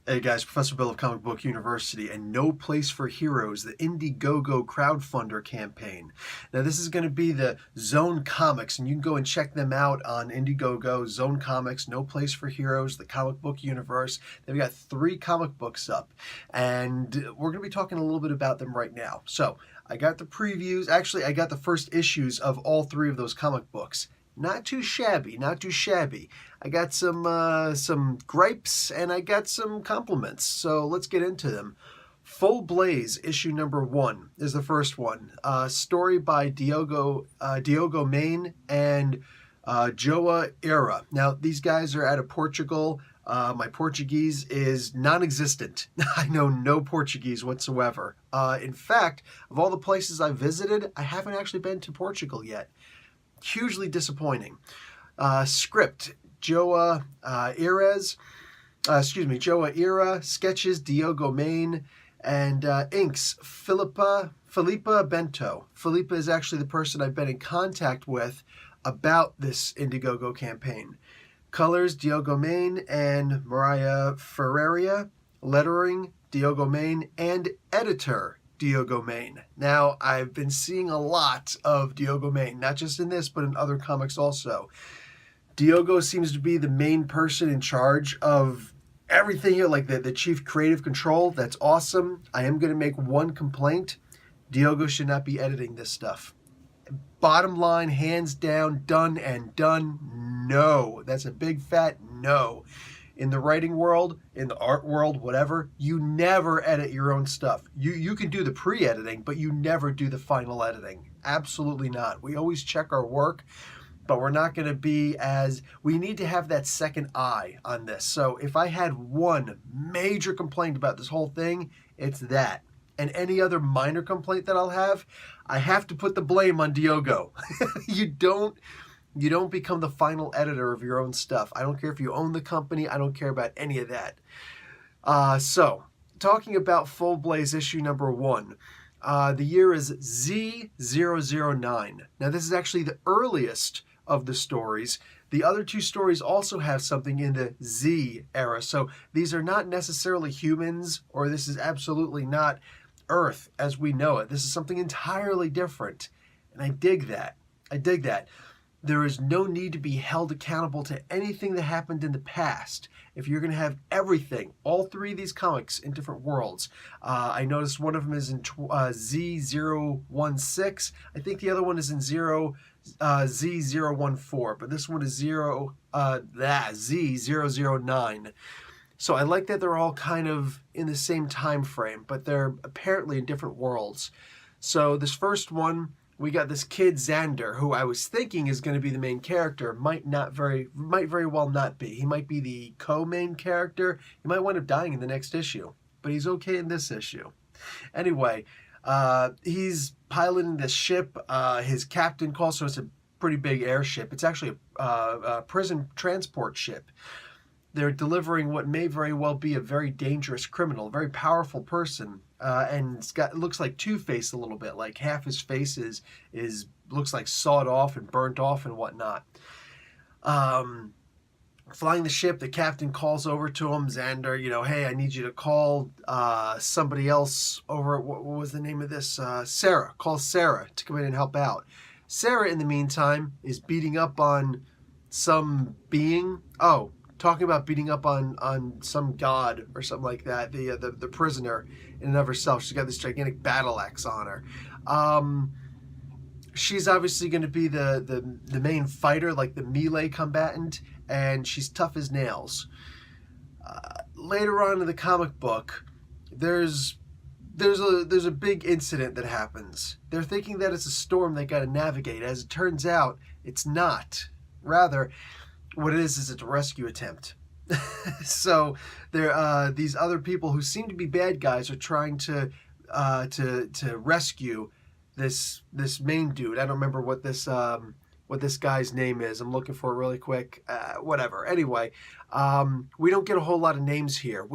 Hey guys, Professor Bill of Comic Book University and No Place for Heroes, the Indiegogo crowdfunder campaign. Now this is going to be the Zone Comics, and you can go and check them out on Indiegogo, Zone Comics, No Place for Heroes, the comic book universe. They've got 3 comic books up, and we're going to be talking a little bit about them right now. So I got the previews. Actually, I got the first issues of all 3 of those comic books. Not too shabby, not too shabby. I got some gripes and I got some compliments. So let's get into them. Full Blaze issue number 1 is the first one. Story by Diogo Main and Joa Era. Now these guys are out of Portugal. My Portuguese is non-existent. I know no Portuguese whatsoever. In fact, of all the places I've visited, I haven't actually been to Portugal yet. Hugely disappointing. Script, Joa Era, sketches, Diogo Main, and inks, Filipa Bento. Filipa is actually the person I've been in contact with about this Indiegogo campaign. Colors, Diogo Main and Mariah Ferreira. Lettering, Diogo Main, and editor, Diogo Main. Now, I've been seeing a lot of Diogo Main, not just in this, but in other comics also. Diogo seems to be the main person in charge of everything here, like the chief creative control. That's awesome. I am going to make one complaint. Diogo should not be editing this stuff. Bottom line, hands down, done and done, no. That's a big fat no. In the writing world, in the art world, whatever, you never edit your own stuff. You can do the pre-editing, but you never do the final editing. Absolutely not. We always check our work, but we're not going to be we need to have that second eye on this. So if I had one major complaint about this whole thing, it's that. And any other minor complaint that I'll have, I have to put the blame on Diogo. You don't become the final editor of your own stuff. I don't care if you own the company. I don't care about any of that. So, talking about Full Blaze issue number 1. The year is Z009. Now, this is actually the earliest of the stories. The other 2 stories also have something in the Z era. So, these are not necessarily humans, or this is absolutely not Earth as we know it. This is something entirely different. And I dig that. There is no need to be held accountable to anything that happened in the past. If you're going to have everything, all 3 of these comics in different worlds. I noticed one of them is in Z016. I think the other one is in Z014, but this one is Z009. So I like that they're all kind of in the same time frame, but they're apparently in different worlds. So this first one, we got this kid Xander, who I was thinking is going to be the main character. Might very well not be. He might be the co-main character. He might wind up dying in the next issue, but he's okay in this issue. Anyway, he's piloting this ship. His captain calls, so it's a pretty big airship. It's actually a prison transport ship. They're delivering what may very well be a very dangerous criminal, a very powerful person, and it looks like Two-Face a little bit. Like half his face looks like sawed off and burnt off and whatnot. Flying the ship, the captain calls over to him, Xander, hey, I need you to call somebody else over. What was the name of this? Sarah. Call Sarah to come in and help out. Sarah, in the meantime, is beating up on some being. Talking about beating up on some god or something like that, the prisoner in and of herself. She's got this gigantic battle axe on her. She's obviously going to be the main fighter, like the melee combatant, and she's tough as nails. Later on in the comic book, there's a big incident that happens. They're thinking that it's a storm they got to navigate. As it turns out, it's not. Rather, what it is it's a rescue attempt. So these other people who seem to be bad guys are trying to rescue this main dude. I don't remember what this guy's name is. I'm looking for it really quick. Whatever. Anyway, we don't get a whole lot of names here.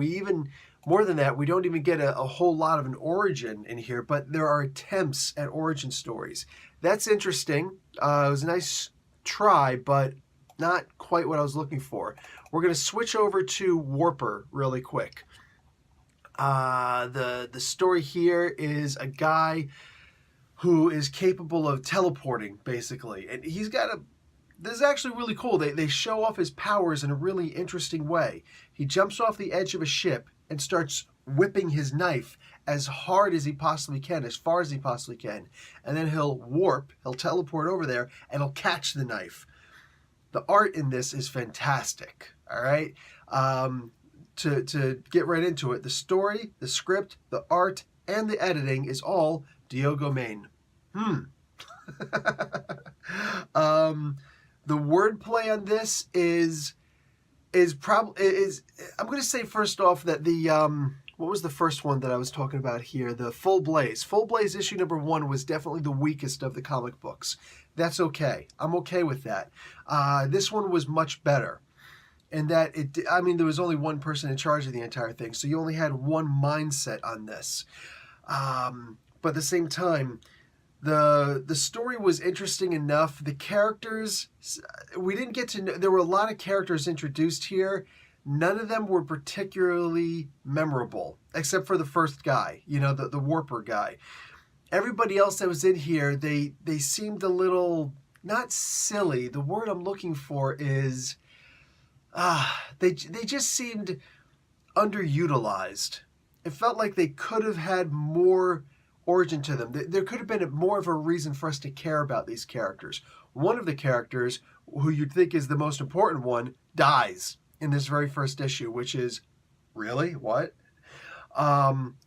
More than that, we don't even get a whole lot of an origin in here, but there are attempts at origin stories. That's interesting. It was a nice try, but not quite what I was looking for. We're going to switch over to Warper really quick. The story here is a guy who is capable of teleporting, basically. And he's got a... This is actually really cool. They show off his powers in a really interesting way. He jumps off the edge of a ship and starts whipping his knife as hard as he possibly can, as far as he possibly can. And then he'll teleport over there, and he'll catch the knife. The art in this is fantastic, all right? To get right into it, the story, the script, the art, and the editing is all Diogo Main. The wordplay on this is probably I'm going to say first off that the what was the first one that I was talking about here? The Full Blaze. Full Blaze issue number 1 was definitely the weakest of the comic books. That's okay. I'm okay with that. This one was much better. And that there was only one person in charge of the entire thing, so you only had one mindset on this. But at the same time, the story was interesting enough. The characters, we didn't get to know. There were a lot of characters introduced here. None of them were particularly memorable, except for the first guy, the Warper guy. Everybody else that was in here, they seemed a little, not silly. The word I'm looking for is, they just seemed underutilized. It felt like they could have had more origin to them. There could have been more of a reason for us to care about these characters. One of the characters, who you'd think is the most important one, dies in this very first issue, which is, really? What?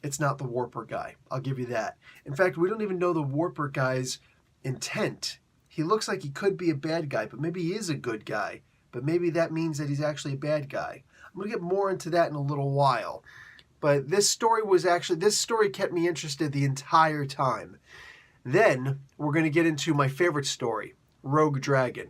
It's not the Warper guy. I'll give you that. In fact, we don't even know the Warper guy's intent. He looks like he could be a bad guy, but maybe he is a good guy. But maybe that means that he's actually a bad guy. I'm going to get more into that in a little while. But this story kept me interested the entire time. Then we're going to get into my favorite story, Rogue Dragon.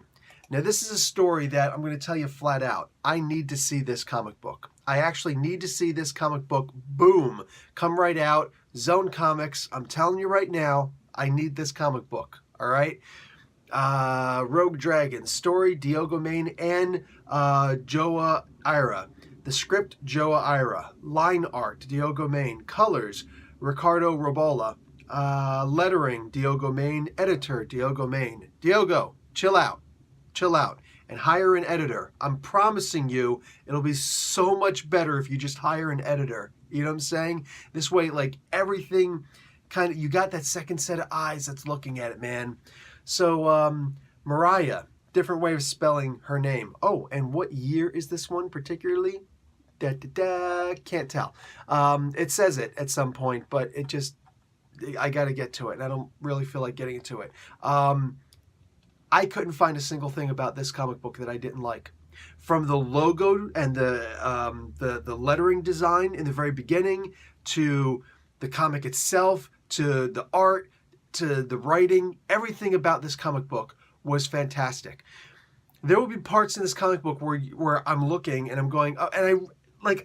Now, this is a story that I'm going to tell you flat out. I need to see this comic book. I actually need to see this comic book. Boom. Come right out. Zone Comics. I'm telling you right now, I need this comic book. All right? Rogue Dragon. Story, Diogo Main and Joa Ira. The script, Joa Ira. Line art, Diogo Main. Colors, Ricardo Robola. Lettering, Diogo Main. Editor, Diogo Main. Diogo, chill out. Chill out. And hire an editor. I'm promising you, it'll be so much better if you just hire an editor. You know what I'm saying? This way, like, everything kind of, you got that second set of eyes that's looking at it, man. So, Mariah, different way of spelling her name. Oh, and what year is this one particularly? Can't tell. It says it at some point, but I got to get to it, and I don't really feel like getting into it. I couldn't find a single thing about this comic book that I didn't like. From the logo and the lettering design in the very beginning, to the comic itself, to the art, to the writing, everything about this comic book was fantastic. There will be parts in this comic book where I'm looking and I'm going, and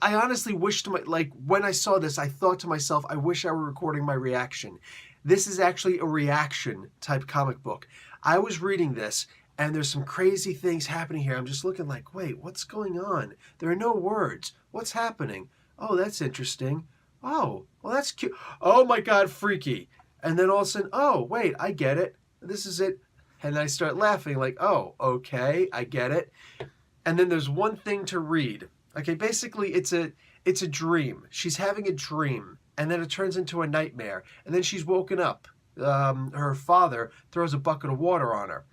I honestly wish when I saw this, I thought to myself, I wish I were recording my reaction. This is actually a reaction type comic book. I was reading this, and there's some crazy things happening here. I'm just looking like, wait, what's going on? There are no words. What's happening? Oh, that's interesting. Oh, well, that's cute. Oh, my God, freaky. And then all of a sudden, oh, wait, I get it. This is it. And I start laughing like, oh, okay, I get it. And then there's one thing to read. Okay, basically, it's a dream. She's having a dream, and then it turns into a nightmare. And then she's woken up. Her father throws a bucket of water on her.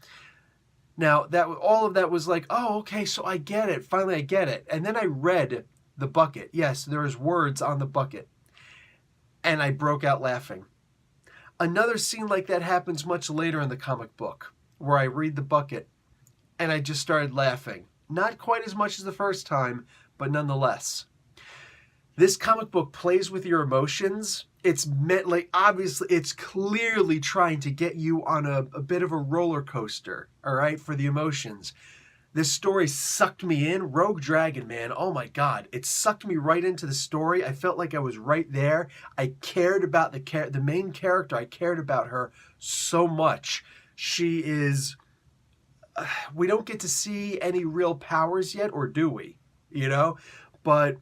Now, all of that was like, oh, okay, so I get it. Finally, I get it. And then I read the bucket. Yes, there's words on the bucket. And I broke out laughing. Another scene like that happens much later in the comic book, where I read the bucket, and I just started laughing. Not quite as much as the first time, but nonetheless. This comic book plays with your emotions. It's meant, obviously, it's clearly trying to get you on a bit of a roller coaster, all right, for the emotions. This story sucked me in. Rogue Dragon, man, oh my God. It sucked me right into the story. I felt like I was right there. I cared about the main character. I cared about her so much. She is we don't get to see any real powers yet, or do we? You know, but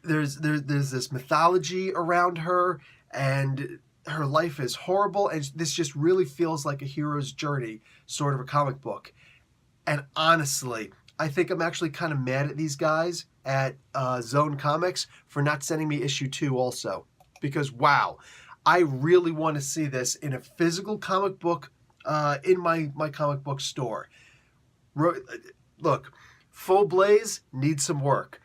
there's this mythology around her, and her life is horrible, and this just really feels like a hero's journey, sort of a comic book. And honestly, I think I'm actually kind of mad at these guys at Zone Comics for not sending me issue 2 also. Because, wow, I really want to see this in a physical comic book in my comic book store. Look, Full Blaze needs some work.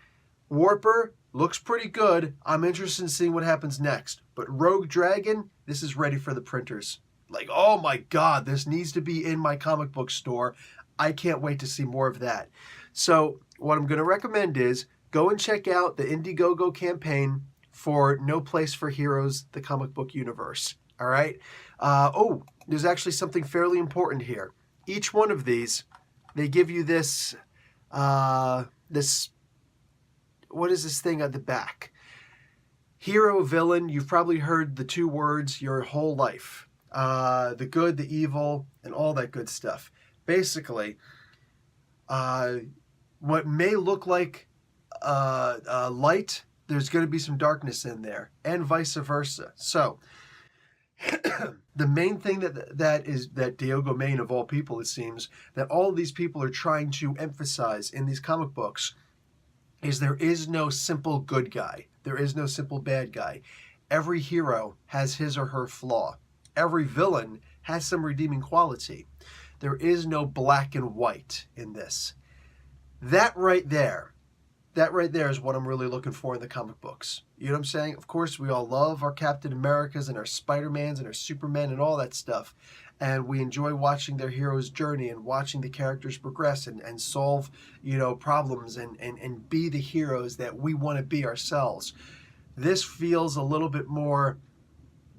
Warper looks pretty good. I'm interested in seeing what happens next. But Rogue Dragon, this is ready for the printers. Like, oh my God, this needs to be in my comic book store. I can't wait to see more of that. So what I'm going to recommend is go and check out the Indiegogo campaign for No Place for Heroes, the comic book universe. All right? There's actually something fairly important here. Each one of these, they give you this, what is this thing at the back? Hero, villain, you've probably heard the 2 words your whole life. The good, the evil, and all that good stuff. Basically, what may look like light, there's going to be some darkness in there, and vice versa. So, the main thing that Diogo Main, of all people, it seems, that all of these people are trying to emphasize in these comic books is there is no simple good guy. There is no simple bad guy. Every hero has his or her flaw. Every villain has some redeeming quality. There is no black and white in this. That right there is what I'm really looking for in the comic books. You know what I'm saying? Of course, we all love our Captain Americas and our Spider-Mans and our Supermen and all that stuff. And we enjoy watching their hero's journey and watching the characters progress and solve, problems and be the heroes that we want to be ourselves. This feels a little bit more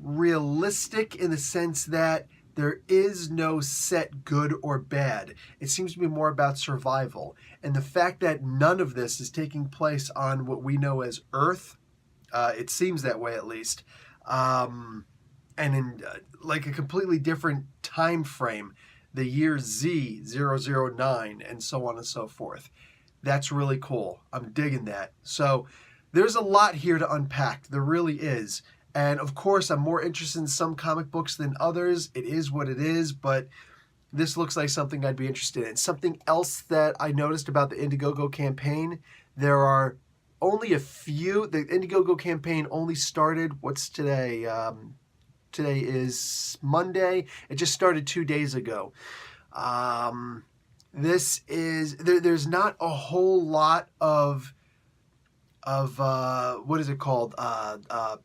realistic in the sense that there is no set good or bad. It seems to be more about survival. And the fact that none of this is taking place on what we know as Earth, it seems that way at least, and in like a completely different time frame, the year Z009 and so on and so forth. That's really cool. I'm digging that. So there's a lot here to unpack. There really is. And of course, I'm more interested in some comic books than others. It is what it is, but this looks like something I'd be interested in. Something else that I noticed about the Indiegogo campaign, there are only a few. The Indiegogo campaign only started, what's today? Today is Monday. It just started 2 days ago. There's not a whole lot of what is it called?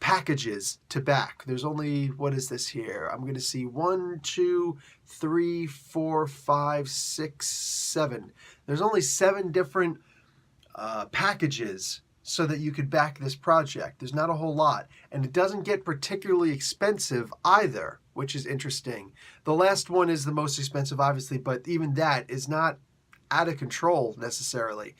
Packages to back. There's only, what is this here? I'm going to see 1, 2, 3, 4, 5, 6, 7. There's only 7 different packages so that you could back this project. There's not a whole lot. And it doesn't get particularly expensive either, which is interesting. The last one is the most expensive, obviously, but even that is not out of control necessarily.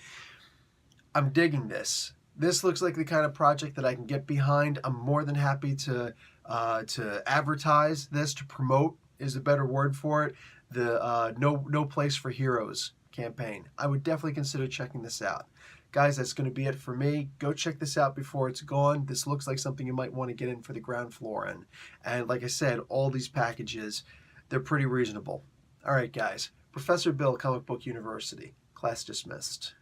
I'm digging this. This looks like the kind of project that I can get behind. I'm more than happy to advertise this, to promote is a better word for it. The No Place for Heroes campaign. I would definitely consider checking this out. Guys, that's going to be it for me. Go check this out before it's gone. This looks like something you might want to get in for the ground floor in. And like I said, all these packages, they're pretty reasonable. All right, guys. Professor Bill, Comic Book University. Class dismissed.